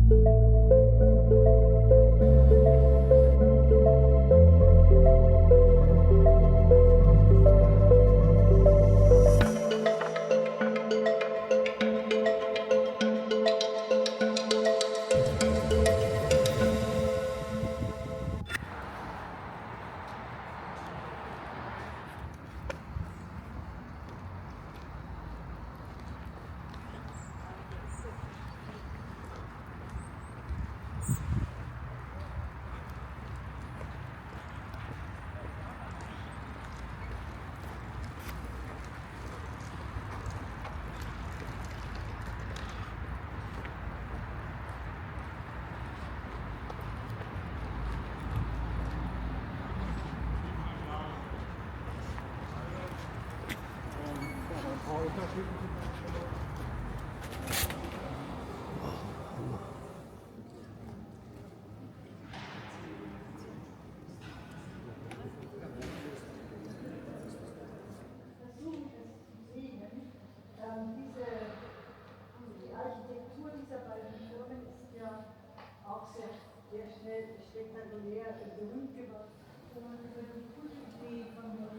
Die Architektur dieser beiden Türme ist ja auch sehr schnell spektakulär berühmt geworden. Und über die Grundidee von der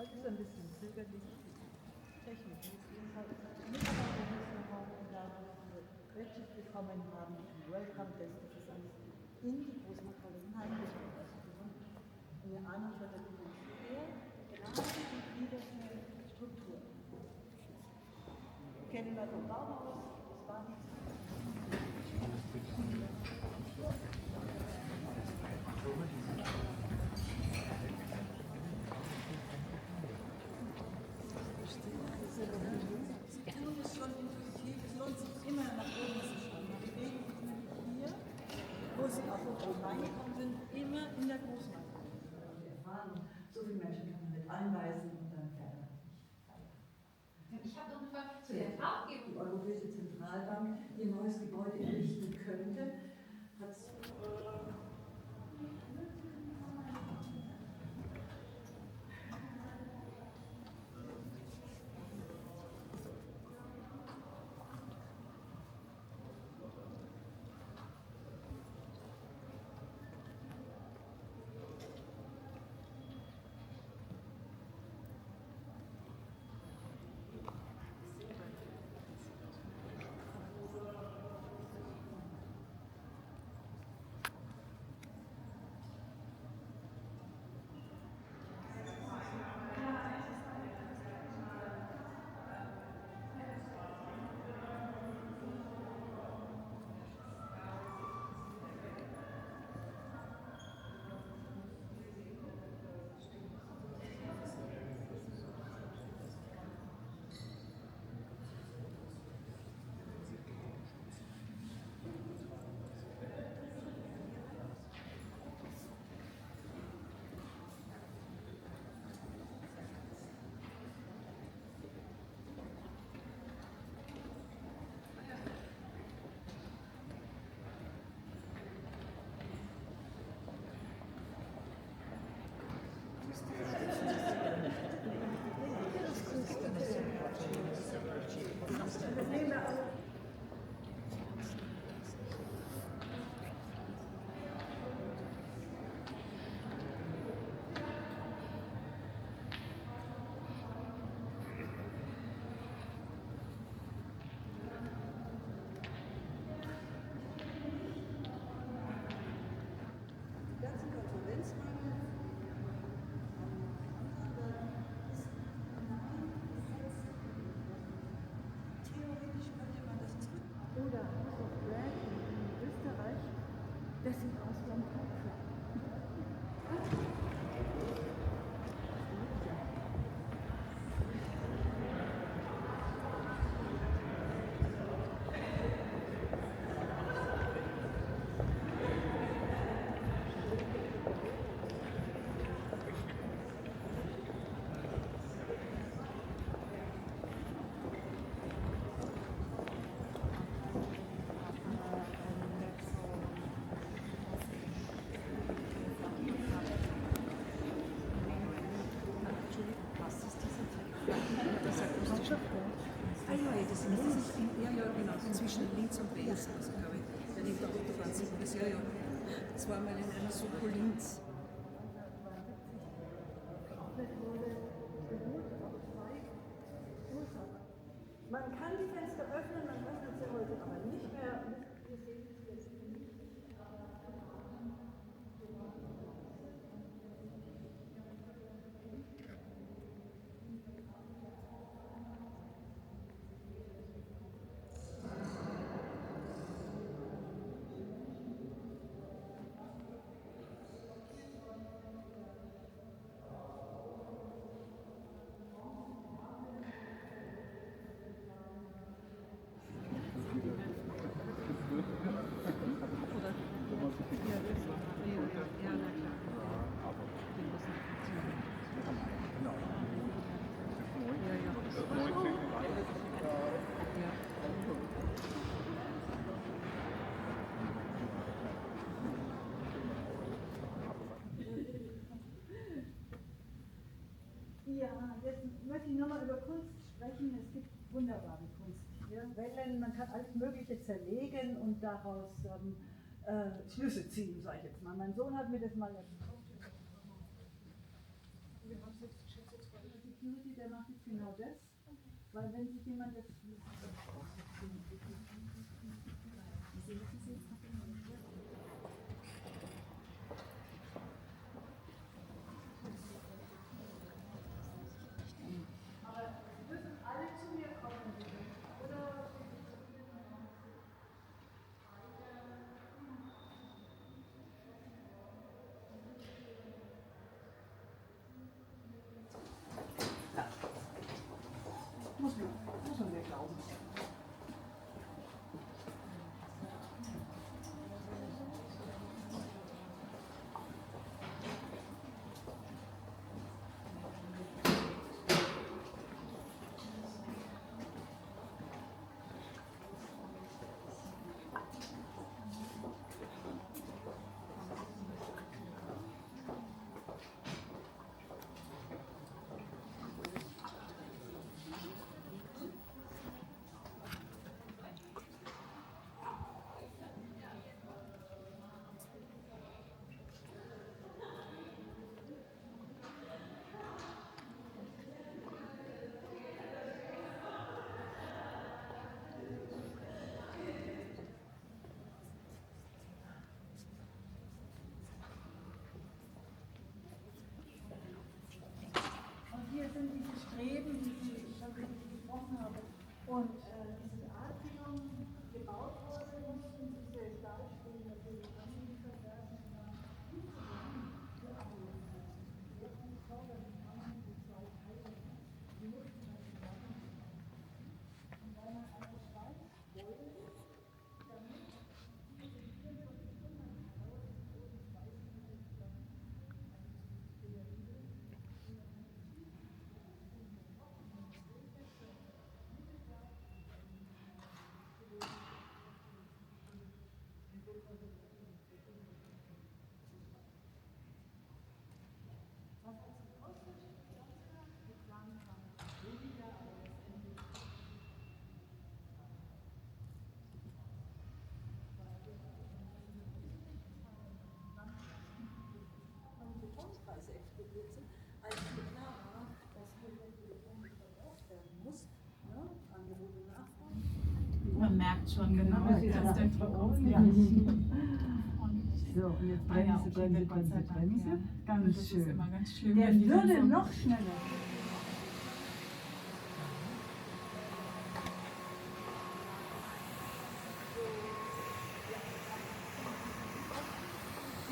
Heute ist ein bisschen zögerlich. Technik. Mitarbeiter müssen noch Quetschig bekommen haben, Welcome Desk, das ist alles in die Großmarkthalle hineingestellt. Eine Ahnung von der Dimension, genau wie das eine Struktur. Kennen wir vom Bauhaus, das war nichts. Reingekommen sind, immer in der Großmarkthalle. So viele Menschen kann man nicht einweisen und dann fährt Ich habe noch eine Frage zu der Farbgebung. Die Europäische Zentralbank, die ein neues Gebäude errichten könnte, hat Ah ja, das ist ja, ja, genau, zwischen Linz und Wels, also glaube ich, wenn ich auf der Autobahn sieht das, ja, ja. Das war mal in einer Soko Linz. Man kann die Fenster öffnen, man öffnet sie heute aber nicht mehr. Wir sehen es jetzt nicht. Ja, jetzt möchte ich nochmal über Kunst sprechen. Es gibt wunderbare Kunst hier. Wellen, man kann alles Mögliche zerlegen und daraus Schlüsse ziehen, sage ich jetzt mal. Mein Sohn hat mir das mal erklärt. Wir haben jetzt Security, der macht jetzt genau das. Weil wenn sich jemand das... Muss man mir glauben. Hier sind diese Streben, die ich schon gesprochen habe. Und diese Artigung gebaut wurde, mussten diese Stahlstreben natürlich angeliefert werden. Und weil man eine Schweiz wollte, damit diese Tiere von den Kindern heraus in großen Schweißen Betonpreise explodiert sind, als mir klar war, dass hier Beton verbraucht werden muss, ne? Angebot und Nachfrage. Man merkt schon, genau, Das ist dass der ja Druck oben, ist. ja. Und So, und jetzt Ah ja, Bremse, okay, Bremse, Gott sei Bremse, Dank, Bremse. ja. Ganz das ist schön. immer ganz schlimm. Der wenn die dann würde so- noch schneller.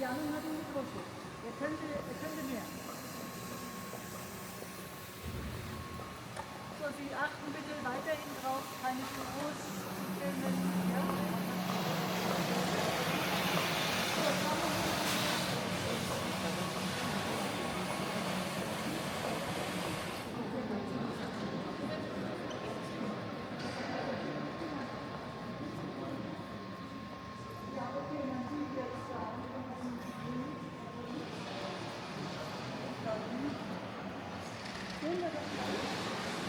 Ja, nun hat ihn Mikrofon. Er könnte mehr. So, Sie achten bitte weiterhin drauf, keine zu groß filmen. Ja? So, schauen wir mal. Ja, okay, man sieht jetzt da. Sehen wir das gleich?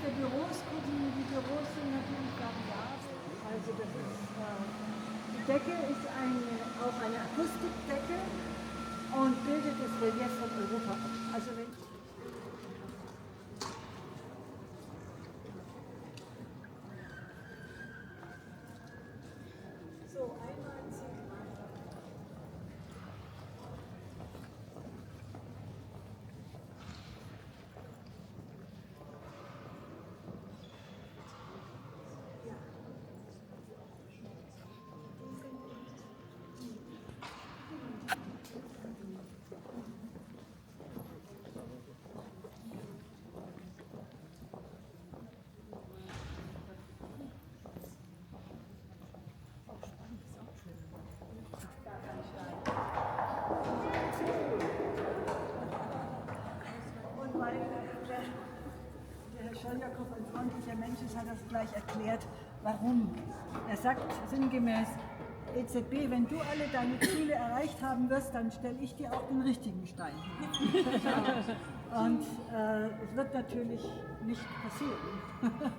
der Büros gucken, die Büros sind natürlich variabel. Also das ist, die Decke ist auch eine Akustikdecke und bildet das Relief von Europa ab. Also wenn So, einmal ziehen. Und weil der Herr Scholjakow ein freundlicher Mensch ist, hat er es gleich erklärt, warum. Er sagt sinngemäß, EZB, wenn du alle deine Ziele erreicht haben wirst, dann stelle ich dir auch den richtigen Stein hin. Und es wird natürlich nicht passieren.